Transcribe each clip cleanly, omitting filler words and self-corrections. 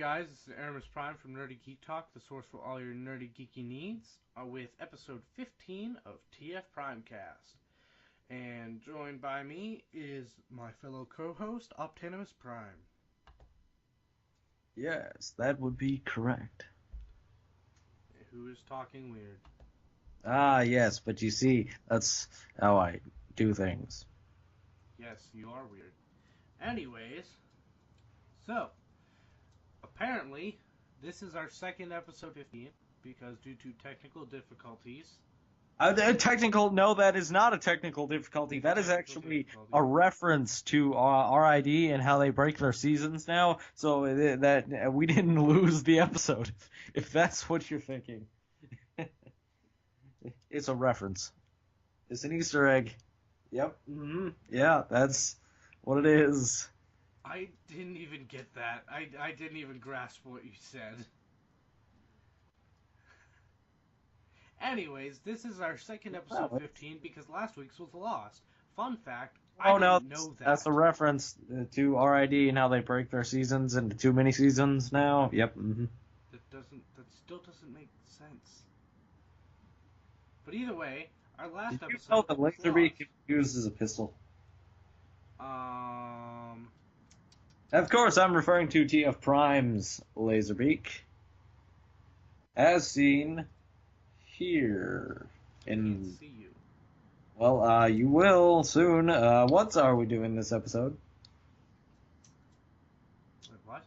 guys, this is Erimus Prime from Nerdy Geek Talk, the source for all your nerdy geeky needs, with episode 15 of TFprimecast. And joined by me is my fellow co-host, Optanimus Prime. Yes, that would be correct. Who is talking weird? Ah, yes, but you see, that's how I do things. Yes, you are weird. Anyways, so, apparently, this is our second episode 15, because due to technical difficulties... No, that is not a technical difficulty. That is actually a reference to RID and how they break their seasons now, so that we didn't lose the episode, if that's what you're thinking. It's a reference. It's an Easter egg. Yep. Mm-hmm. Yeah, that's what it is. I didn't even get that. I didn't even grasp what you said. Anyways, this is our second episode 15 because last week's was lost. Fun fact, I didn't know that. That's a reference to RID and how they break their seasons into 2 mini seasons now. Yep. Mm-hmm. That still doesn't make sense. But either way, our last episode. Did you know that Laserbeak can be used as a pistol? Of course, I'm referring to TF Prime's Laserbeak, as seen here. I can't see you. Well, you will soon. What are we doing this episode? Wait, what?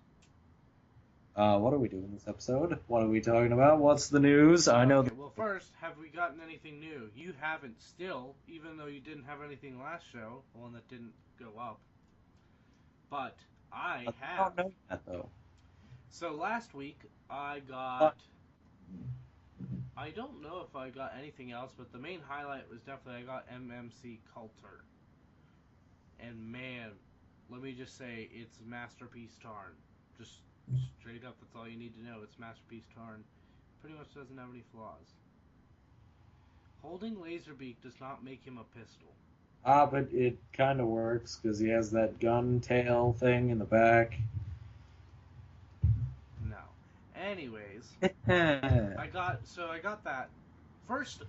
What are we doing this episode? What are we talking about? What's the news? I know. Well, first, have we gotten anything new? You haven't still, even though you didn't have anything last show, the one that didn't go up. But I have. I don't know that, though. So last week, I got... I don't know if I got anything else, but the main highlight was definitely I got MMC Coulter. And man, let me just say, it's Masterpiece Tarn. Just straight up, that's all you need to know. It's Masterpiece Tarn. Pretty much doesn't have any flaws. Holding Laserbeak does not make him a pistol. But it kind of works, because he has that gun tail thing in the back. No. Anyways, I got that first.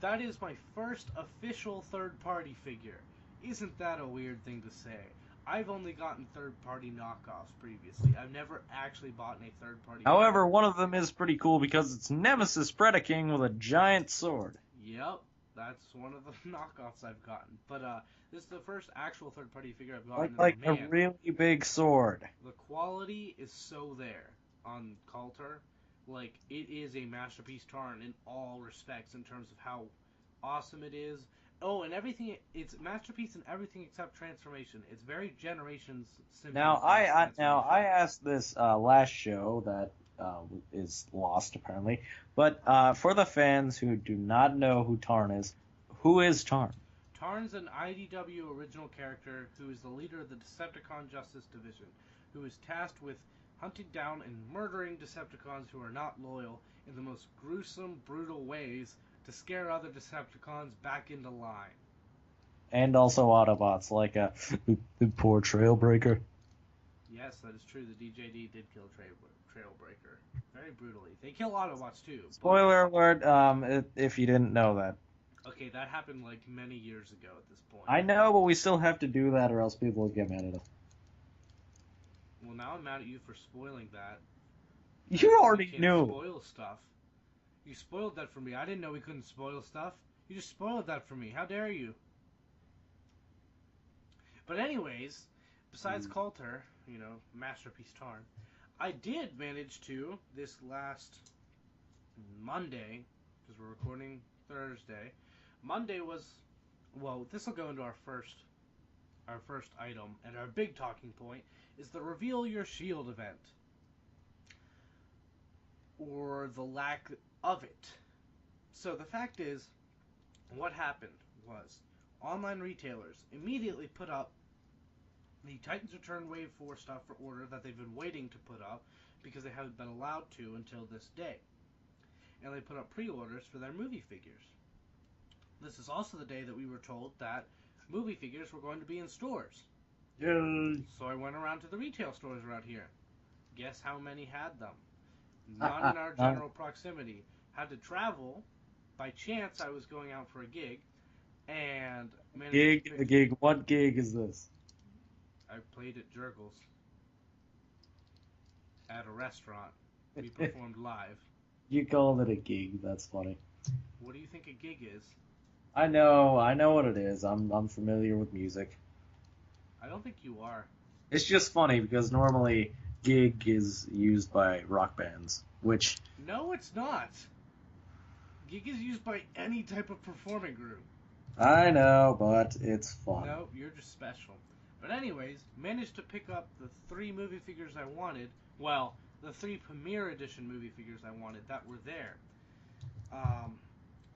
That is my first official third-party figure. Isn't that a weird thing to say? I've only gotten third-party knockoffs previously. I've never actually bought a third-party. However, one of them is pretty cool because it's Nemesis Predaking with a giant sword. Yep, that's one of the knockoffs I've gotten. But this is the first actual third-party figure I've gotten. Like a really big sword. The quality is so there on Coulter. Like, it is a Masterpiece Tarn in all respects in terms of how awesome it is. Oh, and everything, it's Masterpiece in everything except transformation. It's very Generations simple. Now, I asked this last show that is lost, apparently. But for the fans who do not know who Tarn is, who is Tarn? Tarn's an IDW original character who is the leader of the Decepticon Justice Division, who is tasked with hunting down and murdering Decepticons who are not loyal in the most gruesome, brutal ways to scare other Decepticons back into line. And also Autobots, like the poor Trailbreaker. Yes, that is true. The DJD did kill Trailbreaker. Very brutally. They kill Autobots too. Spoiler alert, if you didn't know that. Okay, that happened like many years ago at this point. I know, but we still have to do that or else people will get mad at us. Well, now I'm mad at you for spoiling that. You already knew. Spoil stuff. You spoiled that for me. I didn't know we couldn't spoil stuff. You just spoiled that for me. How dare you? But anyways, besides Coulter, Masterpiece Tarn, I did manage to, this last Monday, because we're recording Thursday, Monday was, well, this will go into our first item, and our big talking point is the Reveal Your Shield event. Or the lack of it. So the fact is, what happened was, online retailers immediately put up the Titans Return Wave 4 stuff for order that they've been waiting to put up because they haven't been allowed to until this day. And they put up pre-orders for their movie figures. This is also the day that we were told that movie figures were going to be in stores. Yay. So I went around to the retail stores around here. Guess how many had them? None in our general proximity. Had to travel. By chance, I was going out for a gig, and managed to A gig. What gig is this? I played at Jurgles at a restaurant. We performed live. You called it a gig. That's funny. What do you think a gig is? I know what it is. I'm familiar with music. I don't think you are. It's just funny because normally gig is used by rock bands, which No, it's not. Gig is used by any type of performing group. I know, but it's fun. No, you're just special. But anyways, managed to pick up the 3 movie figures I wanted. Well, the 3 Premiere Edition movie figures I wanted that were there.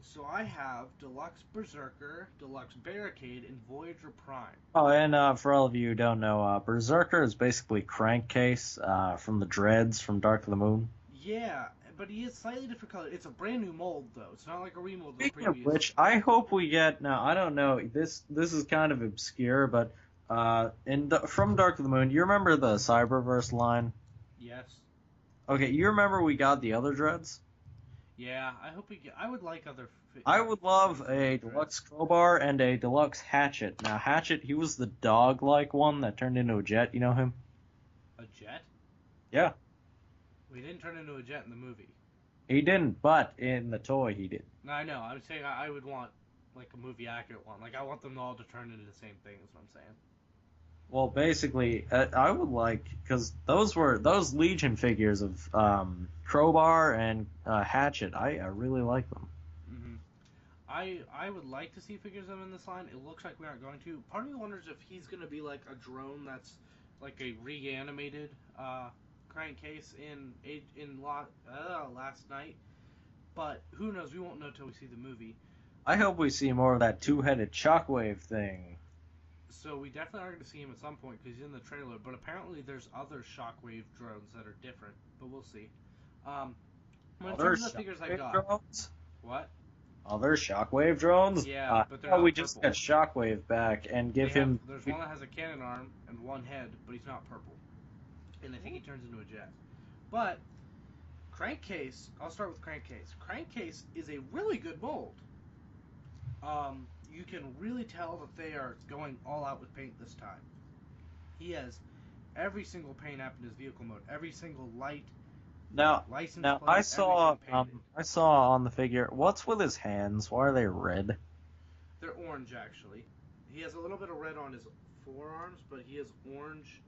So I have Deluxe Berserker, Deluxe Barricade, and Voyager Prime. Oh, and for all of you who don't know, Berserker is basically Crankcase from the Dreads from Dark of the Moon. Yeah, but he is slightly different color. It's a brand new mold, though. It's not like a remold of the Speaking previous. of which, I hope we get. Now, I don't know. This is kind of obscure, but from Dark of the Moon, you remember the Cyberverse line? Yes. Okay, you remember we got the other Dreads? Yeah, I hope we get. I would like other. I would love a deluxe crowbar and a deluxe hatchet. Now, Hatchet, he was the dog-like one that turned into a jet. You know him? A jet? Yeah. We didn't turn into a jet in the movie. He didn't, but in the toy he did. No, I know. I'm saying I would want like a movie accurate one. Like I want them all to turn into the same thing. Is what I'm saying. Well, basically, I would like, because those Legion figures of Crowbar and Hatchet. I really like them. I would like to see figures of him in this line. It looks like we aren't going to. Part of me wonders if he's going to be like a drone that's like a reanimated crankcase in last night. But who knows? We won't know till we see the movie. I hope we see more of that two-headed Shockwave thing. So we definitely are going to see him at some point because he's in the trailer. But apparently there's other Shockwave drones that are different. But we'll see. In terms of the figures I got, drones? What? Other Shockwave drones? Yeah, but they're not we purple. just got Shockwave back and give him. There's one that has a cannon arm and one head, but he's not purple. And I think he turns into a jet. But Crankcase, I'll start with Crankcase. Crankcase is a really good mold. You can really tell that they are going all out with paint this time. He has every single paint app in his vehicle mode, every single light. Now, plate, I saw on the figure. What's with his hands? Why are they red? They're orange, actually. He has a little bit of red on his forearms, but he has orange.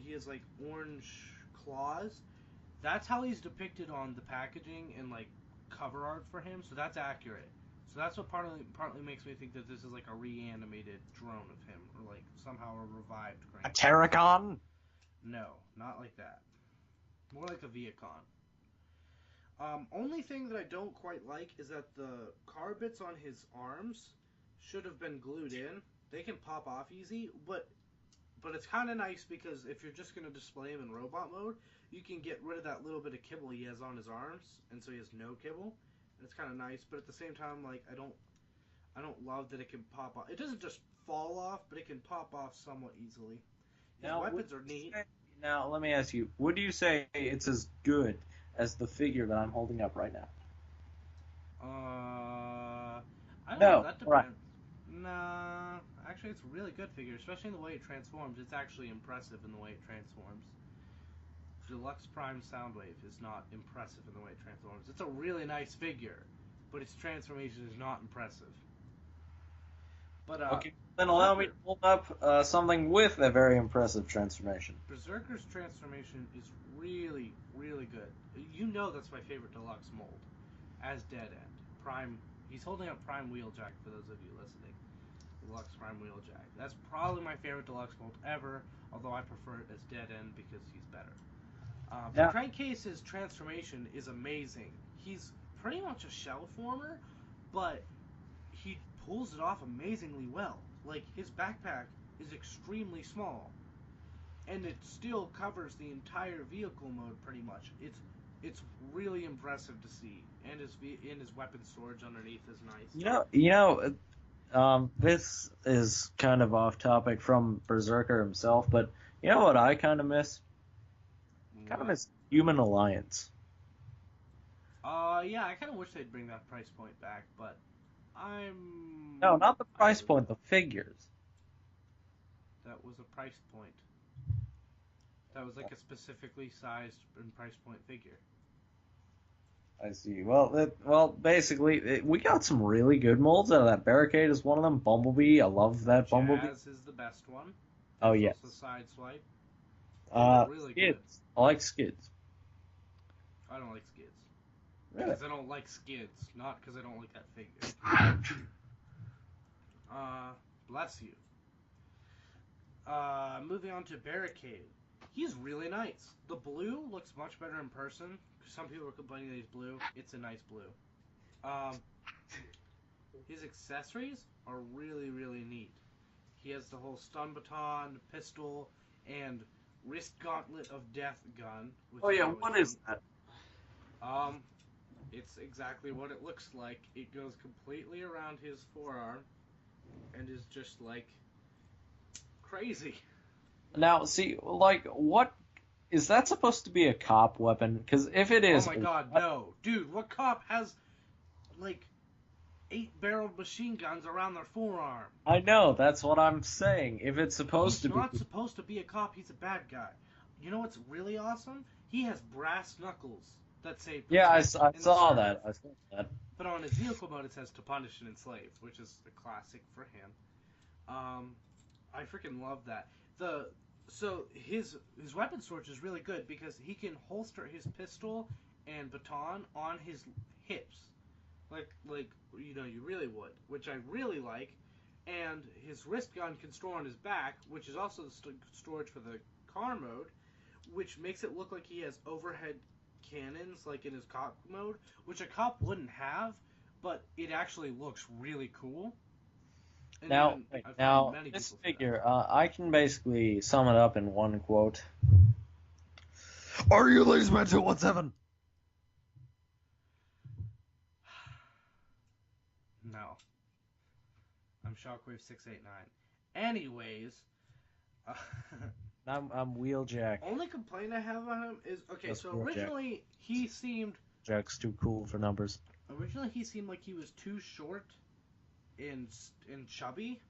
He has like orange claws. That's how he's depicted on the packaging and like cover art for him. So that's accurate. So that's what partly makes me think that this is like a reanimated drone of him, or like somehow a revived. A Terracon? No, not like that. More like a Viacon. Only thing that I don't quite like is that the car bits on his arms should have been glued in. They can pop off easy, but it's kind of nice because if you're just going to display him in robot mode, you can get rid of that little bit of kibble he has on his arms, and so he has no kibble. And it's kind of nice, but at the same time, like I don't love that it can pop off. It doesn't just fall off, but it can pop off somewhat easily. His weapons are neat. Now, let me ask you, would you say it's as good as the figure that I'm holding up right now? I don't know. That depends. Right. Nah, actually, it's a really good figure, especially in the way it transforms. It's actually impressive in the way it transforms. Deluxe Prime Soundwave is not impressive in the way it transforms. It's a really nice figure, but its transformation is not impressive. But okay, then allow me to hold up something with a very impressive transformation. Berserker's transformation is really, really good. You know that's my favorite deluxe mold, as Dead End. Prime. He's holding up Prime Wheeljack for those of you listening. Deluxe Prime Wheeljack. That's probably my favorite deluxe mold ever, although I prefer it as Dead End because he's better. Crankcase's transformation is amazing. He's pretty much a shell former, but he pulls it off amazingly well. Like, his backpack is extremely small, and it still covers the entire vehicle mode pretty much. It's really impressive to see, and his weapon storage underneath is nice. This is kind of off topic from Berserker himself, but you know what I kind of miss? Kind of miss Human Alliance. Yeah, I kind of wish they'd bring that price point back, but No, not the price point, the figures. That was a price point. That was like a specifically sized and price point figure. I see. Well, basically, we got some really good molds out of that. Barricade is one of them. Bumblebee, I love that Bumblebee. Jazz is the best one. Oh, yes. Also Sideswipe. Really Skids. good. I like Skids. I don't like Skids. Really? Because I don't like Skids, not because I don't like that figure. Bless you. Moving on to Barricade. He's really nice. The blue looks much better in person. Some people are complaining that he's blue. It's a nice blue. His accessories are really, really neat. He has the whole stun baton, pistol, and wrist gauntlet of death gun. Oh yeah, what is that? It's exactly what it looks like. It goes completely around his forearm and is just like crazy. Now, see, like, what is that supposed to be a cop weapon? Because if it is, oh my god, no, dude, what cop has like 8-barreled machine guns around their forearm? I know, that's what I'm saying. If it's supposed He's to be, not supposed to be a cop. He's a bad guy. You know what's really awesome? He has brass knuckles that say yeah, I protect and saw serve. that. I saw that. But on his vehicle mode, it says to punish and enslave, which is a classic for him. I freaking love that. So his weapon storage is really good because he can holster his pistol and baton on his hips, like you really would, which I really like. And his wrist gun can store on his back, which is also the storage for the car mode, which makes it look like he has overhead cannons, like in his cop mode, which a cop wouldn't have, but it actually looks really cool. And now this figure, I can basically sum it up in one quote. Are you Laserman 217? No. I'm Shockwave 689. Anyways, I'm Wheeljack. only complaint I have on him is That's so Wheeljack. originally he seemed Jack's too cool for numbers. Originally he seemed like he was too short and chubby,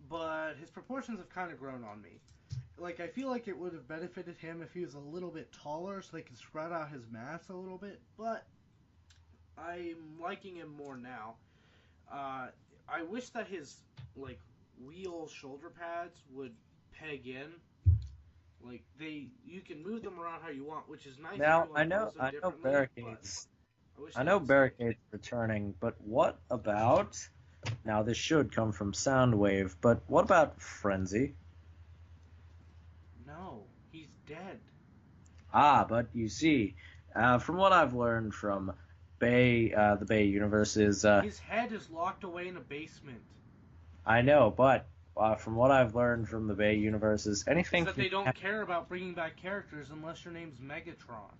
but his proportions have kind of grown on me. Like, I feel like it would have benefited him if he was a little bit taller so they could spread out his mass a little bit, but I'm liking him more now. I wish that his, like, wheel shoulder pads would peg in. Like, you can move them around how you want, which is nice. Now, I know Barricade's... I know Barricade's returning, but what about... Now, this should come from Soundwave, but what about Frenzy? No, he's dead. Ah, but you see, from what I've learned from the Bay universe is... his head is locked away in a basement. I know, but from what I've learned from the Bay universe is anything... Is that they don't care about bringing back characters unless your name's Megatron.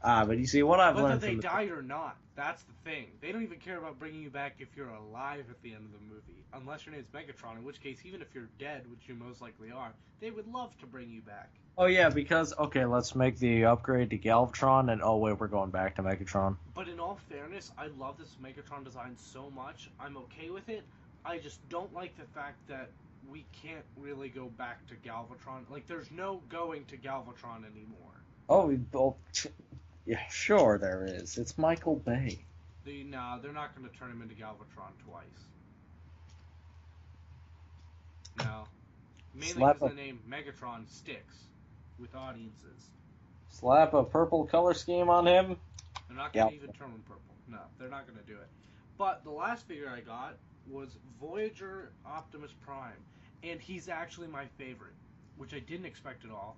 Ah, but you see, what I've learned whether they died or not, that's the thing. They don't even care about bringing you back if you're alive at the end of the movie, unless your name's Megatron, in which case, even if you're dead, which you most likely are, they would love to bring you back. Oh yeah, because, okay, let's make the upgrade to Galvatron, and oh wait, we're going back to Megatron. But in all fairness, I love this Megatron design so much, I'm okay with it. I just don't like the fact that we can't really go back to Galvatron. Like, there's no going to Galvatron anymore. Yeah, sure there is. It's Michael Bay. Nah, they're not going to turn him into Galvatron twice. No. Mainly because the name Megatron sticks with audiences. Slap a purple color scheme on him? They're not going to even turn him purple. No, they're not going to do it. But the last figure I got was Voyager Optimus Prime. And he's actually my favorite, which I didn't expect at all.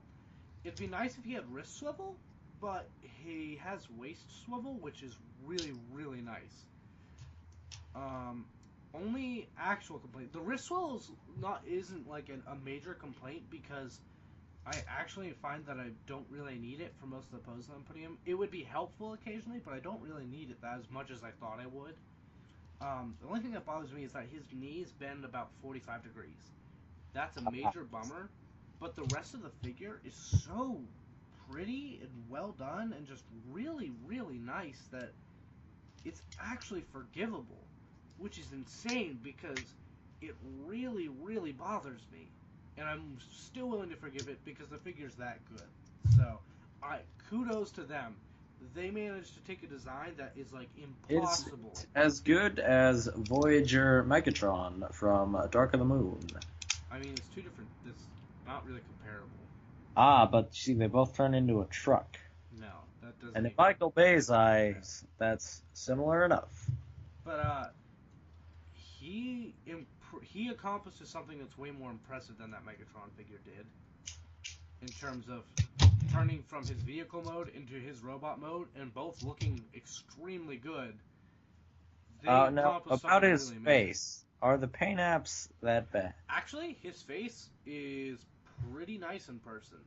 It'd be nice if he had wrist swivel, but he has waist swivel, which is really, really nice. Only actual complaint. The wrist swivel isn't like a major complaint because I actually find that I don't really need it for most of the poses I'm putting him. It would be helpful occasionally, but I don't really need it that as much as I thought I would. The only thing that bothers me is that his knees bend about 45 degrees. That's a major bummer. but the rest of the figure is so pretty and well done and just really, really nice that it's actually forgivable, which is insane because it really, really bothers me. And I'm still willing to forgive it because the figure's that good. So, kudos to them. They managed to take a design that is like impossible. It's as good as Voyager Megatron from Dark of the Moon. I mean, it's two different. It's not really comparable. Ah, but see, they both turn into a truck. No, that doesn't. And in Michael Bay's eyes, that's similar enough. But he accomplishes something that's way more impressive than that Megatron figure did. In terms of turning from his vehicle mode into his robot mode, and both looking extremely good. Now, about his face, are the paint apps that bad? Actually, his face is pretty nice in person.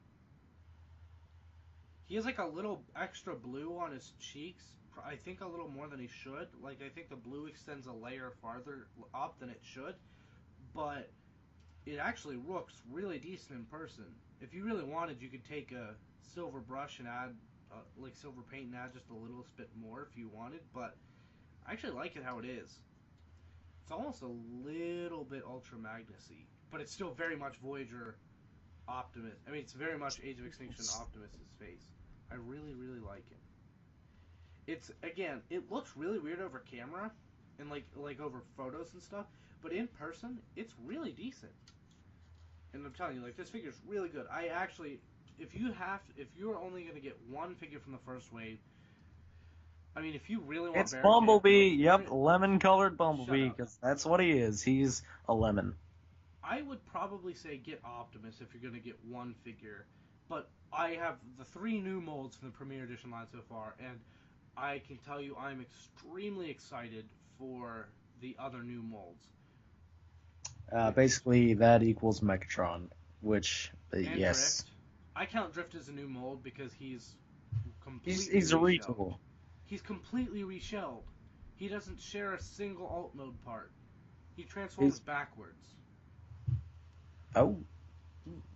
He has like a little extra blue on his cheeks. I think a little more than he should. Like, I think the blue extends a layer farther up than it should. But it actually looks really decent in person. If you really wanted, you could take a silver brush and add, like silver paint and add just a little bit more if you wanted. But I actually like it how it is. It's almost a little bit Ultra Magnus-y, but it's still very much Voyager Optimus. I mean, it's very much Age of Extinction Optimus's face. I really, really like it. It's, again, it looks really weird over camera and like over photos and stuff, but in person, it's really decent. And I'm telling you, like, this figure's really good. I actually, if you're only gonna get one figure from the first wave, I mean, if you really want, it's Bumblebee. Yep, lemon-colored Bumblebee, because that's what he is. He's a lemon. I would probably say get Optimus if you're gonna get one figure, but I have the 3 new molds from the Premier Edition line so far, and I can tell you I'm extremely excited for the other new molds. Basically, that equals Megatron, which, yes. Drift. I count Drift as a new mold because he's completely He's a retool. He's completely reshelled. He doesn't share a single alt mode part. He transforms backwards. Oh.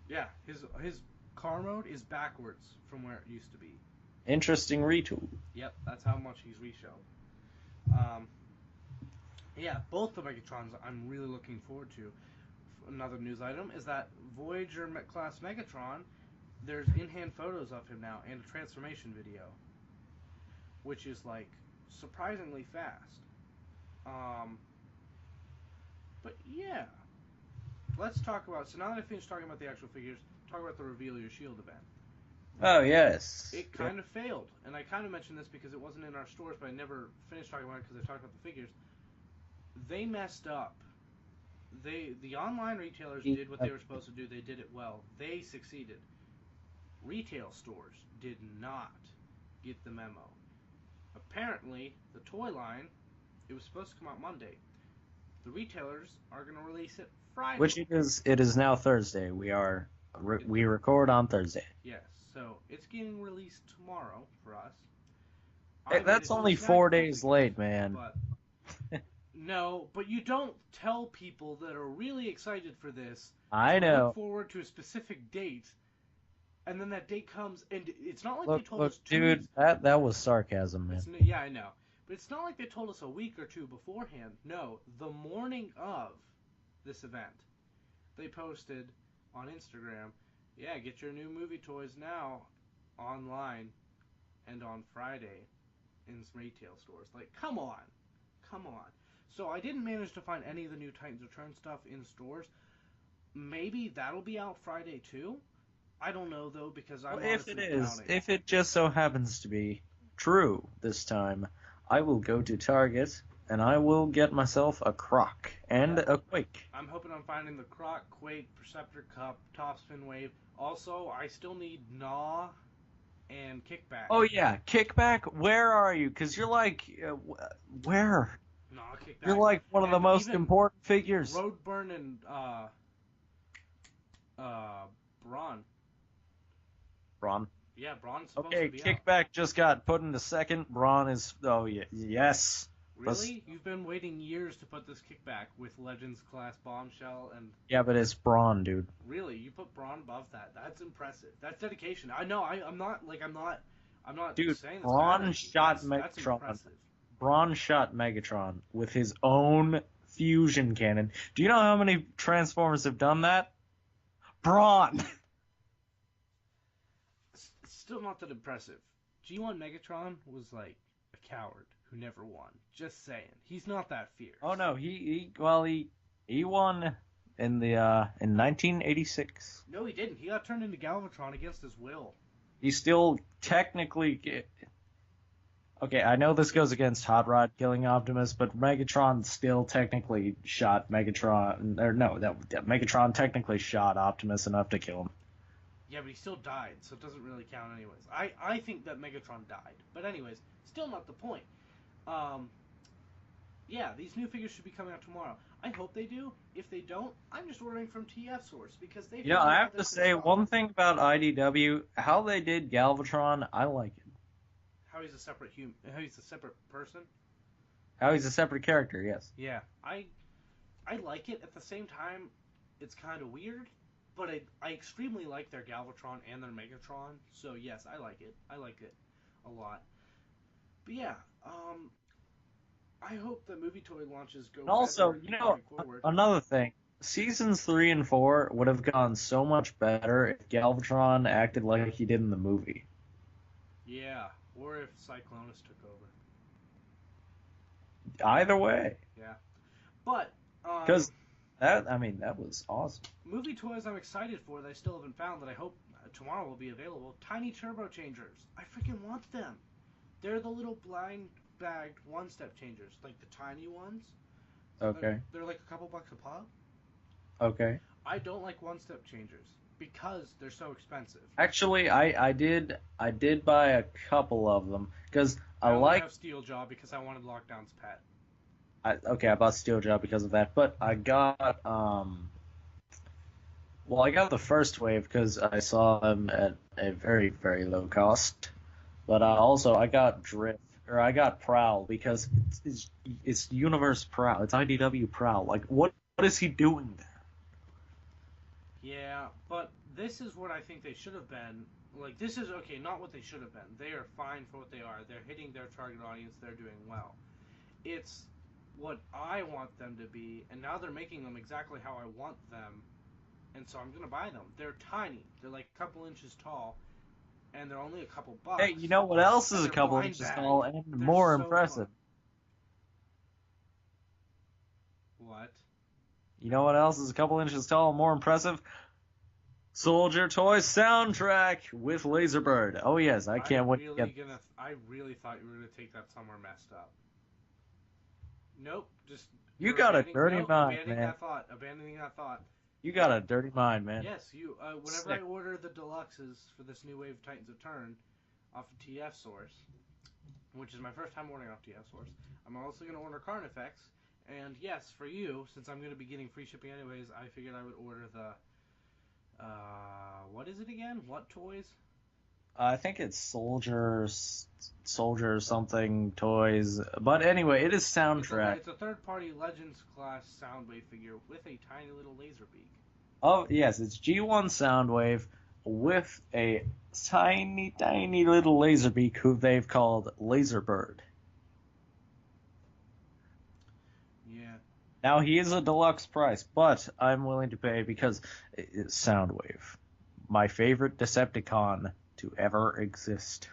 Yeah, his car mode is backwards from where it used to be. Interesting retool. Yep, that's how much he's reshelled. Yeah, both the Megatrons I'm really looking forward to. Another news item is that Voyager class Megatron, there's in-hand photos of him now and a transformation video, which is like surprisingly fast. But yeah, let's talk about. So now that I finished talking about the actual figures, talk about the Reveal Your Shield event. Oh yes. It kind of failed, and I kind of mentioned this because it wasn't in our stores, but I never finished talking about it because I talked about the figures. They messed up. The online retailers did what they were supposed to do. They did it well. They succeeded. Retail stores did not get the memo. Apparently, the toy line, it was supposed to come out Monday. The retailers are going to release it Friday. Which it is now Thursday. We record on Thursday. Yes, so it's getting released tomorrow for us. Hey, that's only 4 days late, man. But no, but you don't tell people that are really excited for this. I know. Look forward to a specific date, and then that date comes, and it's not like they told us 2 dude, weeks. that was sarcasm, man. Yeah, I know. But it's not like they told us a week or 2 beforehand. No, the morning of this event, they posted on Instagram, yeah, get your new movie toys now online and on Friday in some retail stores. Like, come on. So I didn't manage to find any of the new Titans Return stuff in stores. Maybe that'll be out Friday too. I don't know though because I'm if it is, if it just so happens to be true this time, I will go to Target and I will get myself a Croc and a Quake. I'm hoping I'm finding the Croc, Quake, Perceptor Cup, Topspin Wave. Also, I still need Gnaw and Kickback. Oh yeah, Kickback. Where are you? Because you're like, where? Gnaw, Kickback. You're like one of the most important figures. Roadburn and Brawn. Brawn. Yeah, Brawn's supposed to be Kickback just got put into second. Brawn is. Oh yeah, yes. Really? You've been waiting years to put this kickback with Legends class Bombshell and... Yeah, but it's Braun, dude. Really? You put Braun above that? That's impressive. That's dedication. I know. I'm not Dude, saying it's Braun bad. shot That's Megatron. impressive. Braun shot Megatron with his own fusion cannon. Do you know how many Transformers have done that? Braun! Still not that impressive. G1 Megatron was like a coward who never won. Just saying. He's not that fierce. Oh no, he won in 1986. No, he didn't. He got turned into Galvatron against his will. He still technically... Okay, I know this goes against Hot Rod killing Optimus, but Megatron still technically shot Megatron... Or no, that Megatron technically shot Optimus enough to kill him. Yeah, but he still died, so it doesn't really count anyways. I think that Megatron died. But anyways, still not the point. Yeah, these new figures should be coming out tomorrow. I hope they do. If they don't, I'm just ordering from TF Source because they... I have to say, one thing about IDW, how they did Galvatron, I like it. How he's a separate how he's a separate person? How he's a separate character, yes. Yeah, I like it. At the same time, it's kind of weird, but I extremely like their Galvatron and their Megatron, so yes, I like it. I like it a lot. But yeah, I hope the movie toy launches go. And also, another thing, seasons 3 and 4 would have gone so much better if Galvatron acted like he did in the movie. Yeah, or if Cyclonus took over. Either way. Yeah, but because that was awesome. Movie toys I'm excited for that I still haven't found that I hope tomorrow will be available. Tiny turbo changers. I freaking want them. They're the little blind bagged one-step changers, like the tiny ones. Okay. They're like a couple bucks a pop. Okay. I don't like one-step changers because they're so expensive. Actually, I did buy a couple of them because I have Steeljaw because I wanted Lockdown's pet. I bought Steeljaw because of that, but I got I got the first wave because I saw them at a very, very low cost. But also I got I got Prowl because it's Universe Prowl. It's IDW Prowl. Like, what is he doing there? Yeah, but this is what I think they should have been. Like, this is, okay, not what they should have been. They are fine for what they are. They're hitting their target audience. They're doing well. It's what I want them to be, and now they're making them exactly how I want them, and so I'm going to buy them. They're tiny. They're like a couple inches tall, and they're only a couple bucks. Hey, you know what else is a couple inches tall and more impressive? What? You know what else is a couple inches tall and more impressive? Soldier Toy soundtrack with Laserbird. Oh yes, I can't wait. I really thought you were gonna take that somewhere messed up. Nope, just you got a dirty mind, man. Abandoning that thought. You got a dirty mind, man. Yes, you. Whenever I order the deluxes for this new wave of Titans of Turn off of TF Source, which is my first time ordering off TF Source, I'm also gonna order Carnifex. And yes, for you, since I'm gonna be getting free shipping anyways, I figured I would order the. What is it again? What toys? I think it's Soldier something toys. But anyway, it is soundtrack. It's a third-party Legends class Soundwave figure with a tiny little laser beak. Oh, yes, it's G1 Soundwave with a tiny, tiny little laser beak who they've called Laserbird. Yeah. Now, he is a deluxe price, but I'm willing to pay because it's Soundwave. My favorite Decepticon to ever exist.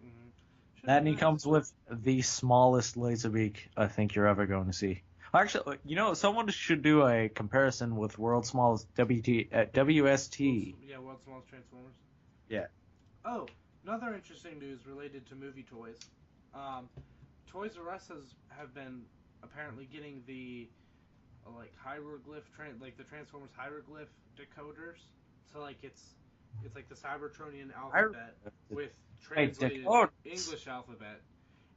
Mm-hmm. And he comes with the smallest laser beak I think you're ever going to see. Actually, someone should do a comparison with World's Smallest WST. Yeah, World's Smallest Transformers. Yeah. Oh, another interesting news related to movie toys. Toys R Us have been apparently getting the hieroglyph the Transformers hieroglyph decoders. So it's like the Cybertronian alphabet with translated English alphabet,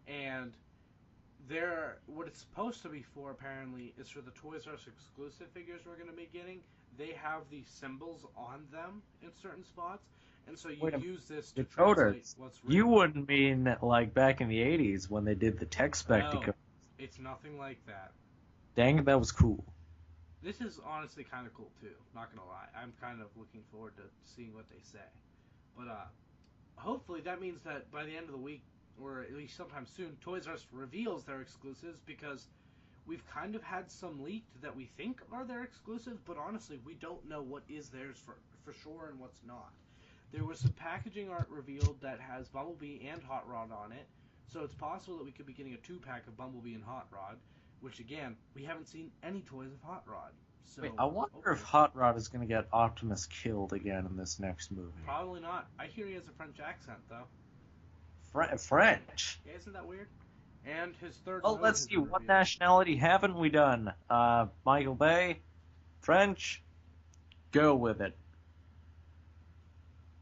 and what it's supposed to be for apparently is for the Toys R Us exclusive figures we're going to be getting. they have the symbols on them in certain spots, and so you Wait a use this to The translate coders. what's written. You wouldn't mean like back in the 80s when they did the tech spec No, decode. it's nothing like that. Dang, that was cool. This is honestly kind of cool too. Not gonna lie, I'm kind of looking forward to seeing what they say. But hopefully that means that by the end of the week, or at least sometime soon, Toys R Us reveals their exclusives, because we've kind of had some leaked that we think are their exclusives, but honestly we don't know what is theirs for sure and what's not. There was some packaging art revealed that has Bumblebee and Hot Rod on it, so it's possible that we could be getting a 2-pack of Bumblebee and Hot Rod, which again, we haven't seen any toys of Hot Rod. So Wait, I wonder if Hot Rod is going to get Optimus killed again in this next movie. Probably not. I hear he has a French accent, though. French? Yeah, isn't that weird? And his third. Oh, let's see. What nationality haven't we done? Michael Bay? French? Go with it.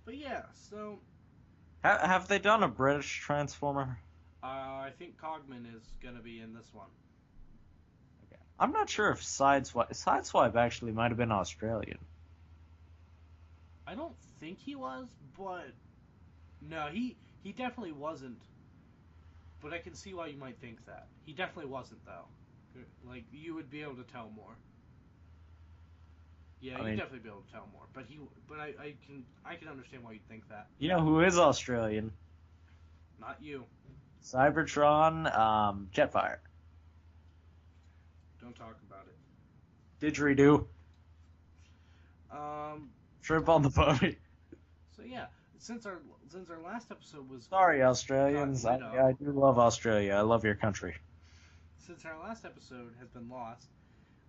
But yeah, so. Have they done a British Transformer? I think Cogman is going to be in this one. Okay. I'm not sure if Sideswipe actually might have been Australian. I don't think he was, but no, he definitely wasn't. But I can see why you might think that. He definitely wasn't, though. Like, you would be able to tell more. Yeah, you'd definitely be able to tell more. But I can understand why you'd think that. You know who is Australian? Not you. Cybertron, Jetfire. Don't talk about it. Didgeridoo. Shrimp on the barbie. So yeah, since our last episode was. Sorry, Australians. I do love Australia. I love your country. Since our last episode has been lost,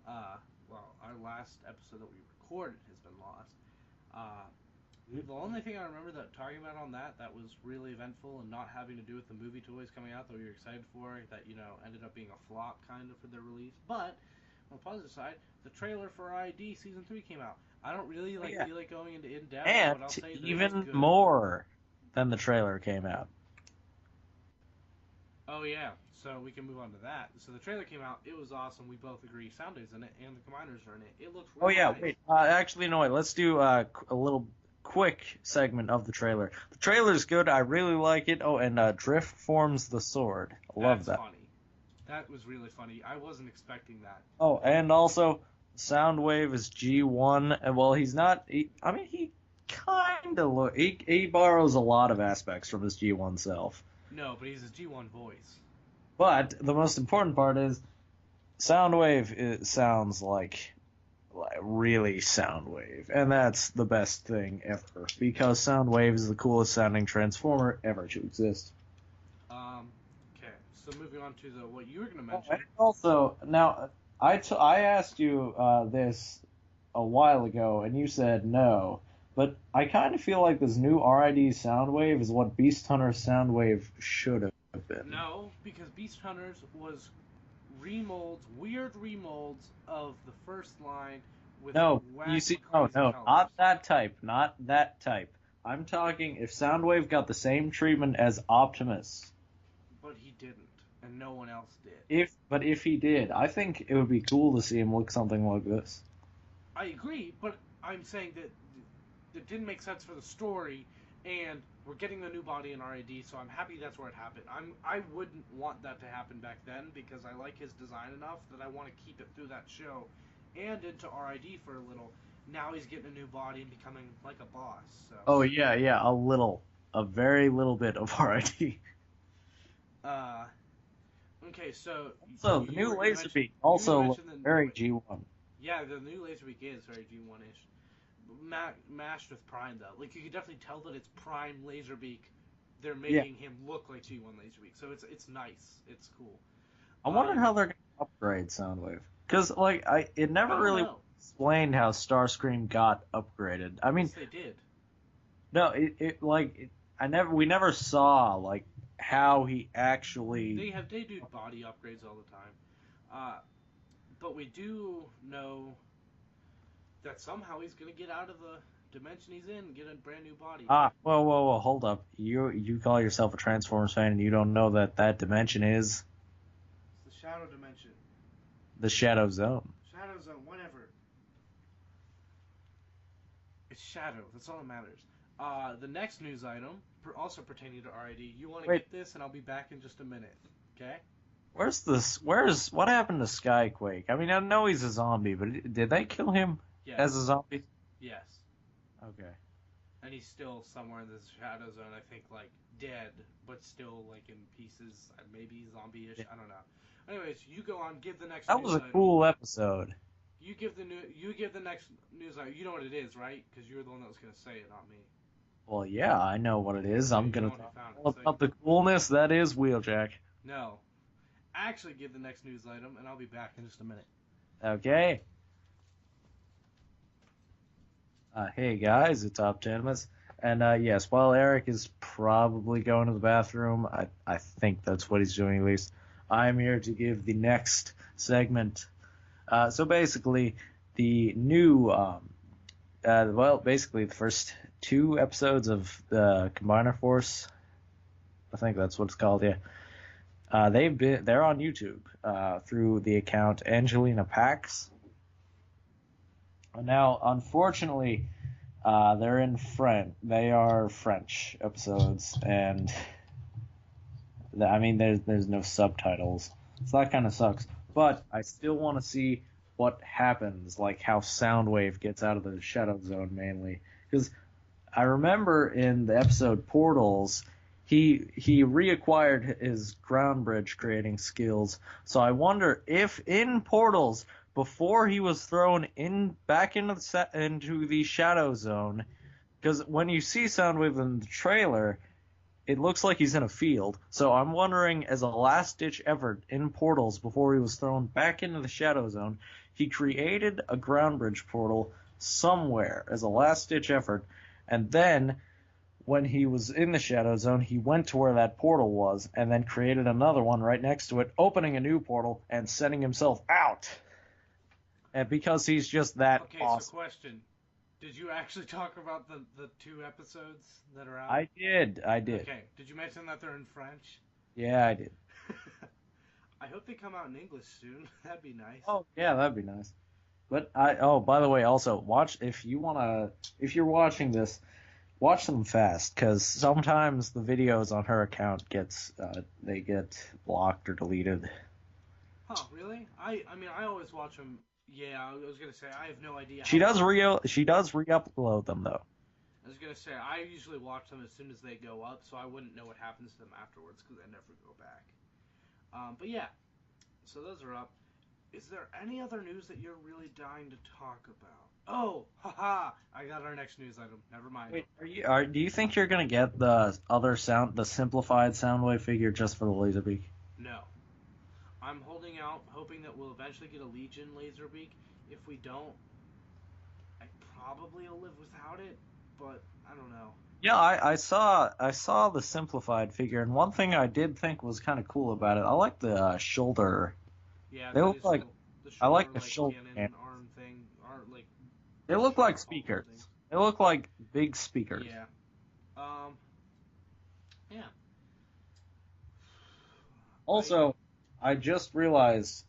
our last episode that we recorded has been lost. The only thing I remember talking about on that was really eventful and not having to do with the movie toys coming out that we were excited for, that ended up being a flop kind of for their release. But on the positive side, the trailer for ID Season 3 came out. I don't really feel like going into in-depth, and but I'll say that even more than the trailer came out. Oh yeah, so we can move on to that. So the trailer came out. It was awesome. We both agree. Soundwave's in it, and the Combiners are in it. It looks really nice. Wait. Actually, no, wait. Let's do a little quick segment of the trailer. The trailer's good. I really like it. Oh, and Drift forms the sword. I love that. That's funny. That was really funny. I wasn't expecting that. Oh, and also, Soundwave is G1. And well, he's not. He kind of he borrows a lot of aspects from his G1 self. No, but he's a G1 voice. But the most important part is Soundwave sounds like really Soundwave, and that's the best thing ever, because Soundwave is the coolest sounding Transformer ever to exist. Okay, so moving on to what you were going to mention. Also, now, I asked you this a while ago, and you said no, but I kind of feel like this new RID Soundwave is what Beast Hunter Soundwave should have been. No, because Beast Hunters was weird remolds of the first line with not that type. I'm talking if Soundwave got the same treatment as Optimus. But he didn't, and no one else did. If he did, I think it would be cool to see him look something like this. I agree, but I'm saying that it didn't make sense for the story, and we're getting the new body in RID, so I'm happy that's where it happened. I wouldn't want that to happen back then, because I like his design enough that I want to keep it through that show and into RID for a little. Now he's getting a new body and becoming like a boss. So. Oh yeah, a very little bit of RID. Okay, so the new Laserbeak also looks very G1. Yeah, the new Laserbeak is very G1-ish. Mashed with Prime, though. Like, you can definitely tell that it's Prime Laserbeak. They're making him look like G1 Laserbeak, so it's nice. It's cool. I wonder how they're going to upgrade Soundwave. Because, it never really explained how Starscream got upgraded. I mean... Yes, they did. No, we never saw, how he actually... They do body upgrades all the time. But we do know that somehow he's going to get out of the dimension he's in and get a brand new body. Whoa, hold up. You call yourself a Transformers fan and you don't know that dimension is... It's the Shadow Dimension. The Shadow Zone. Shadow Zone, whatever. It's Shadow. That's all that matters. The next news item, also pertaining to RID, you want to get this, and I'll be back in just a minute. Okay? What happened to Skyquake? I mean, I know he's a zombie, but did they kill him as a zombie? Yes. Okay. And he's still somewhere in the Shadow Zone, I think, like, dead, but still, like, in pieces, maybe zombie-ish, I don't know. Anyways, you go on, give the next news item. That was a cool episode. You give the next news item. You know what it is, right? Because you're the one that was going to say it, not me. Well, yeah, I know what it is. I'm going to talk about the coolness that is Wheeljack. No. Actually give the next news item, and I'll be back in just a minute. Okay. Hey guys, it's Optanimus. And yes, while Eric is probably going to the bathroom, I think that's what he's doing at least, I'm here to give the next segment. So basically, the new, basically the first 2 episodes of the Combiner Force, I think that's what it's called, yeah. They're on YouTube through the account Angelina Pax. Now, unfortunately, they're in French. They are French episodes, and I mean, there's no subtitles, so that kind of sucks. But I still want to see what happens, like how Soundwave gets out of the Shadow Zone mainly, because I remember in the episode Portals, he reacquired his ground bridge creating skills. So I wonder if in Portals, before he was thrown back into the Shadow Zone, because when you see Soundwave in the trailer, it looks like he's in a field. So I'm wondering, as a last-ditch effort in Portals before he was thrown back into the Shadow Zone, he created a ground bridge portal somewhere as a last-ditch effort, and then when he was in the Shadow Zone, he went to where that portal was and then created another one right next to it, opening a new portal and sending himself out. And because he's just that awesome. Okay, so question. Did you actually talk about the 2 episodes that are out? I did. Okay. Did you mention that they're in French? Yeah, I did. I hope they come out in English soon. That'd be nice. Oh, yeah, that'd be nice. But by the way, also if you're watching this, watch them fast, because sometimes the videos on her account get blocked or deleted. Huh, really? I mean, I always watch them. Yeah, I was gonna say I have no idea. She does re-upload them though. I was gonna say I usually watch them as soon as they go up, so I wouldn't know what happens to them afterwards because I never go back. But yeah, so those are up. Is there any other news that you're really dying to talk about? Oh, haha! I got our next news item. Never mind. Wait, do you think you're gonna get the simplified Soundwave figure just for the Laserbeak? No. I'm holding out, hoping that we'll eventually get a Legion Laserbeak. If we don't, I probably will live without it, but I don't know. Yeah, I saw the simplified figure, and one thing I did think was kind of cool about it, I like the shoulder. Yeah, they look like the shoulder, I like the shoulder arm thing. They look like speakers. They look like big speakers. Yeah. Yeah. Also, I just realized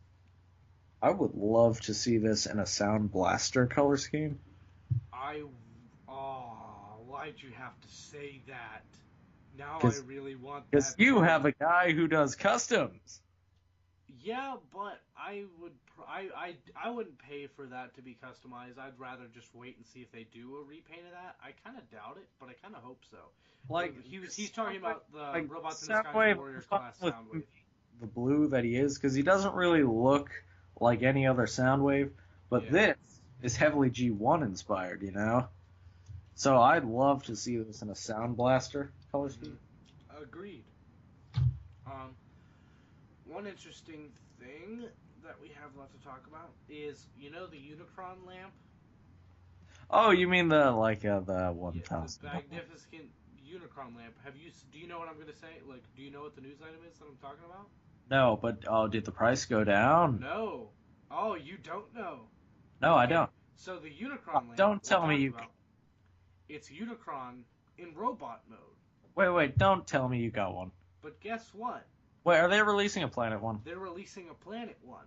I would love to see this in a Sound Blaster color scheme. Why'd you have to say that? Now I really want that. Because you have a guy who does customs. Yeah, but I wouldn't pay for that to be customized. I'd rather just wait and see if they do a repaint of that. I kind of doubt it, but I kind of hope so. Like he's talking about the Robots in Disguise Warriors class Soundwave. The blue that he is, because he doesn't really look like any other Soundwave, but this is heavily G1 inspired, you know? So I'd love to see this in a Sound Blaster color scheme. Agreed. One interesting thing that we have left to talk about is, you know, the Unicron lamp? Oh, you mean the 1000? The magnificent Unicron lamp. Do you know what I'm going to say? Like, do you know what the news item is that I'm talking about? No, but did the price go down? No. Oh, you don't know. No, I don't. So the Unicron lamp. Don't tell me you. It's Unicron in robot mode. Wait! Don't tell me you got one. But guess what? Wait, are they releasing a Planet one? They're releasing a Planet one.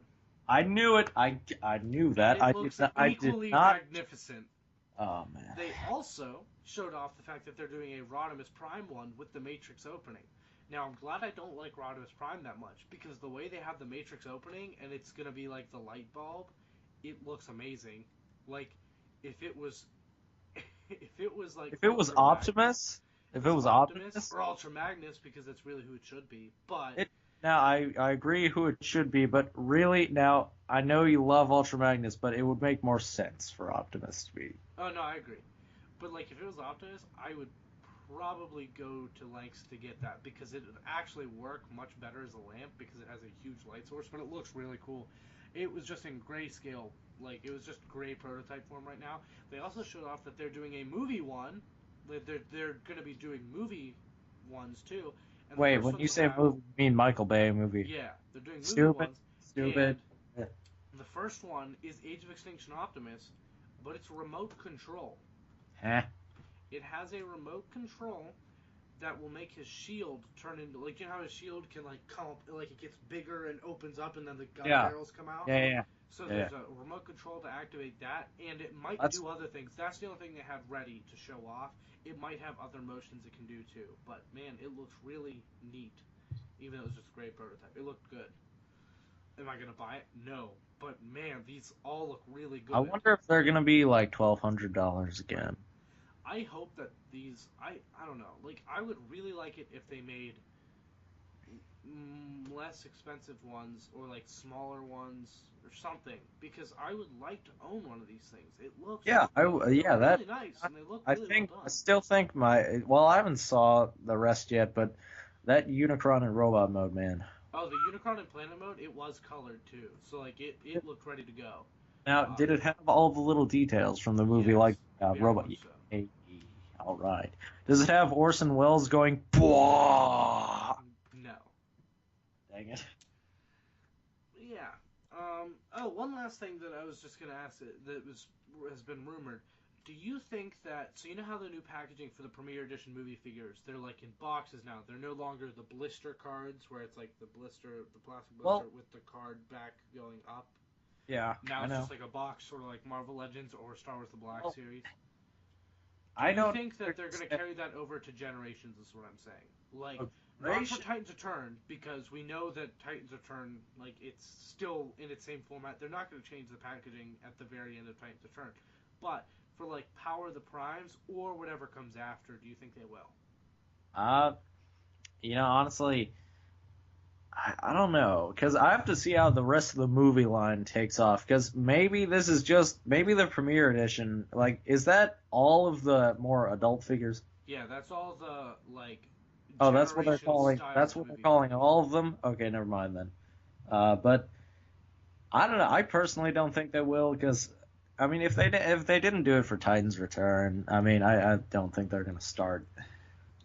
I knew it. I knew that. It looks equally magnificent. Oh man. They also showed off the fact that they're doing a Rodimus Prime one with the Matrix opening. Now, I'm glad I don't like Rodimus Prime that much, because the way they have the Matrix opening, and it's going to be like the light bulb, it looks amazing. Like, if it was... if it was like If it was Ultra Optimus, if it was Optimus, or Ultra Magnus, because that's really who it should be. But now I agree who it should be, but really now I know you love Ultra Magnus, but it would make more sense for Optimus to be. oh no, I agree. But like if it was Optimus, I would probably go to lengths to get that, because it would actually work much better as a lamp, because it has a huge light source, but it looks really cool. It was just in grayscale, like it was just gray prototype form right now. They also showed off that they're doing a movie one. They're going to be doing movie ones too. And Wait, when you say movie, you mean Michael Bay movie? Yeah, they're doing movie Stupid. ones. Stupid. The first one is Age of Extinction Optimus, but it's remote control. Huh? It has a remote control that will make his shield turn into, like, you know how his shield can like come up, like it gets bigger and opens up, and then the gun barrels come out. Yeah. So there's a remote control to activate that, and it might do other things. That's the only thing they have ready to show off. It might have other motions it can do too, but man, it looks really neat. Even though it was just a great prototype, it looked good. Am I gonna buy it? No, but man, these all look really good. I wonder if they're gonna be like $1,200 again. I hope that these, I don't know, like, I would really like it if they made less expensive ones, or like smaller ones or something, because I would like to own one of these things. It looks really nice, and they look really well done. I still think I haven't saw the rest yet, but that Unicron and robot mode, man. Oh, the Unicron and planet mode, it was colored too, so like it looked ready to go. Now, did it have all the little details from the movie, yes, like robot? So. Hey, all right. Does it have Orson Welles going? Bwah! No. Dang it. Yeah. One last thing that I was just gonna ask that has been rumored. Do you think that, so you know how the new packaging for the Premier Edition movie figures, they're like in boxes now. They're no longer the blister cards where it's like the plastic blister with the card back going up. Yeah. Now it's just like a box, sort of like Marvel Legends or Star Wars The Black Series. Do you think that they're going to carry that over to Generations, is what I'm saying? Like, not for Titans Return, because we know that Titans Return, like, it's still in its same format. They're not going to change the packaging at the very end of Titans Return. But for, like, Power of the Primes or whatever comes after, do you think they will? Honestly, I don't know, because I have to see how the rest of the movie line takes off, because maybe the Premiere Edition, like, is that all of the more adult figures? Yeah, that's all the, like, oh, that's what they're calling all of them? Okay, never mind then. But, I don't know, I personally don't think they will, because, I mean, if they didn't do it for Titan's Return, I mean, I don't think they're going to start.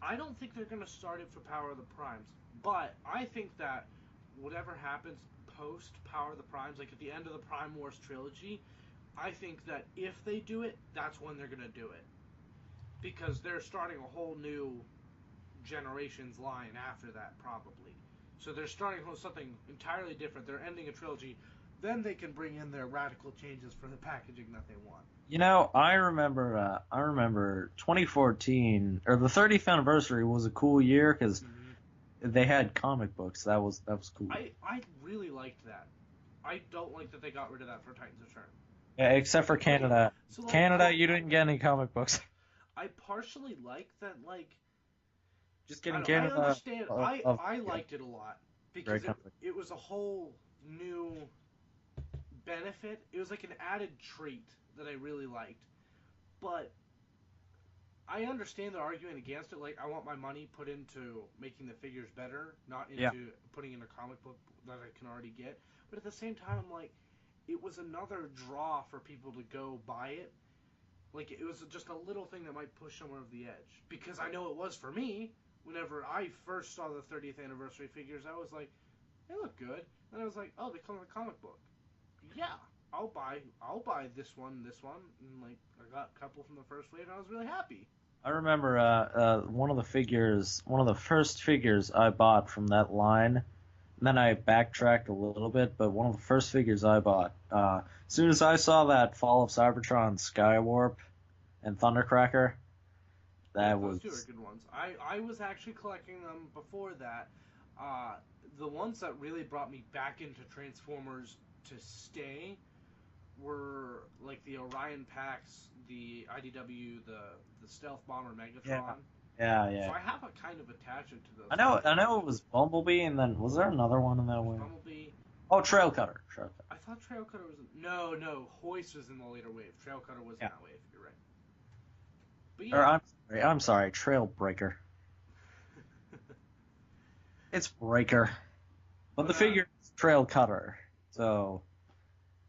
I don't think they're going to start it for Power of the Primes. But I think that whatever happens post Power of the Primes, like at the end of the Prime Wars trilogy, I think that if they do it, that's when they're going to do it. Because they're starting a whole new Generations line after that, probably. So they're starting something entirely different. They're ending a trilogy. Then they can bring in their radical changes for the packaging that they want. You know, I remember 2014, or the 30th anniversary was a cool year, because they had comic books. That was cool. I really liked that. I don't like that they got rid of that for Titans Return. Yeah, except for Canada. So, like, Canada, you didn't get any comic books. I partially like that, like... Just getting Canada... I understand. I liked it a lot. Because it was a whole new benefit. It was like an added treat that I really liked. But... I understand the argument against it. Like, I want my money put into making the figures better, not into putting in a comic book that I can already get. But at the same time, I'm like, it was another draw for people to go buy it. Like, it was just a little thing that might push someone over the edge. Because I know it was for me. Whenever I first saw the 30th anniversary figures, I was like, they look good. And I was like, oh, they come in a comic book. Yeah, I'll buy this one. And, like, I got a couple from the first wave, and I was really happy. I remember one of the first figures I bought from that line, and then I backtracked a little bit, but one of the first figures I bought, as soon as I saw that Fall of Cybertron Skywarp, and Thundercracker. That those was... two are good ones. I was actually collecting them before that. The ones that really brought me back into Transformers to stay were like the Orion packs, the IDW, the Stealth Bomber Megatron. Yeah. So I have a kind of attachment to those. I know it was Bumblebee, and then was there another one in that wave? Bumblebee. Oh, Trail Cutter. I thought Trail Cutter was no. Hoist was in the later wave. Trail Cutter was in that wave. You're right. But yeah. Or I'm sorry, Trail Breaker. It's Breaker, but the figure is Trail Cutter. So,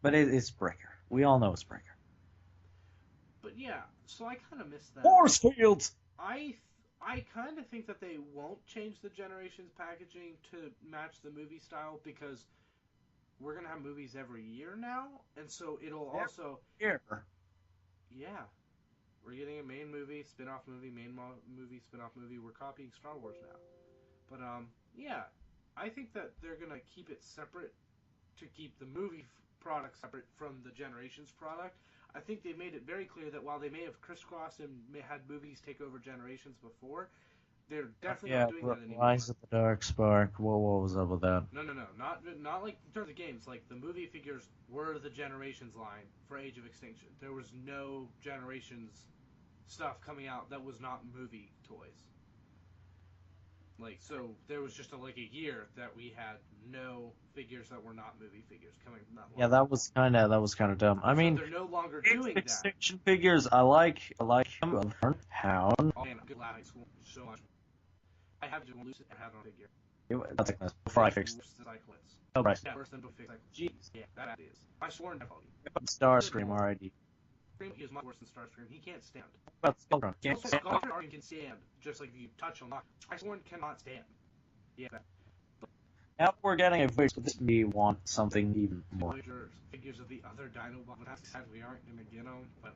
but it's Breaker. We all know it's Breaker. But yeah, so I kind of miss that. Force Fields. I kind of think that they won't change the Generations packaging to match the movie style because we're gonna have movies every year now, and so it'll also here. Yeah, we're getting a main movie, spin-off movie, movie, spin-off movie. We're copying Star Wars now, but yeah, I think that they're gonna keep it separate to keep the movie product separate from the Generations product. I think they made it very clear that while they may have crisscrossed and had movies take over Generations before, they're definitely not doing that anymore. Rise of the Dark Spark. What was up with that? No. Not like in terms of games. Like the movie figures were the Generations line for Age of Extinction. There was no Generations stuff coming out that was not movie toys. Like, so there was just a year that we had no figures that were not movie figures coming from that line. Yeah, that was kind of dumb. I mean, they're no longer doing that. Extinction figures, I like them. Hound. Oh man, good laughing so much. I have to lose it and have it on figure. That's like before I fixed it. Oh, right. Yeah, worse than fixed cyclists. Jeez, yeah, that is. I sworn to Starscream RID. Starscream is much worse than Starscream. He can't stand. But Skullgrunt can't stand. Skullgrunt can stand, just like if you touch him. Iceborne cannot stand. Yeah. Now we're getting a voice, but we want something even more. Figures of the other Dinobots. That's sad we aren't gonna get them, but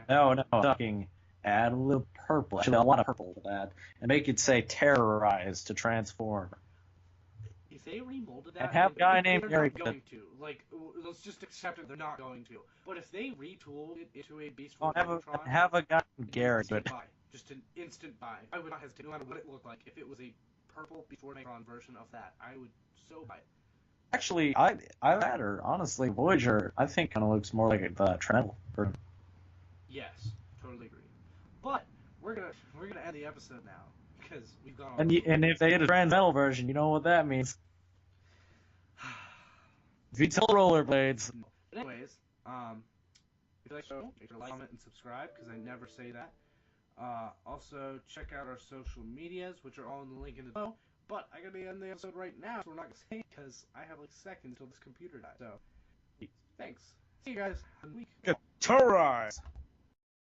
No, fucking add a little purple. Actually, a lot of purple to that, and make it say terrorize to transform. If they remolded that, and have a guy named Gary. Going to let's just accept it. They're not going to. But if they retooled it into a Beast Wars, Megatron, have a guy named Gary. Just an instant buy. I would not hesitate, no matter what it looked like. If it was a purple Beast Wars Megatron version of that, I would so buy it. Actually, I matter honestly. Voyager, I think, kind of looks more like the Tremble. Yes, totally agree. But we're gonna end the episode now because we've gone. And if they get a Transmetal version, you know what that means. VTOL rollerblades. But anyways, if you like the show, make sure to like, comment, and subscribe because I never say that. Also, check out our social medias, which are all in the link in the below. But I gotta end the episode right now, so we're not gonna say it because I have seconds until this computer dies. So, thanks. See you guys in a week. Terrorize.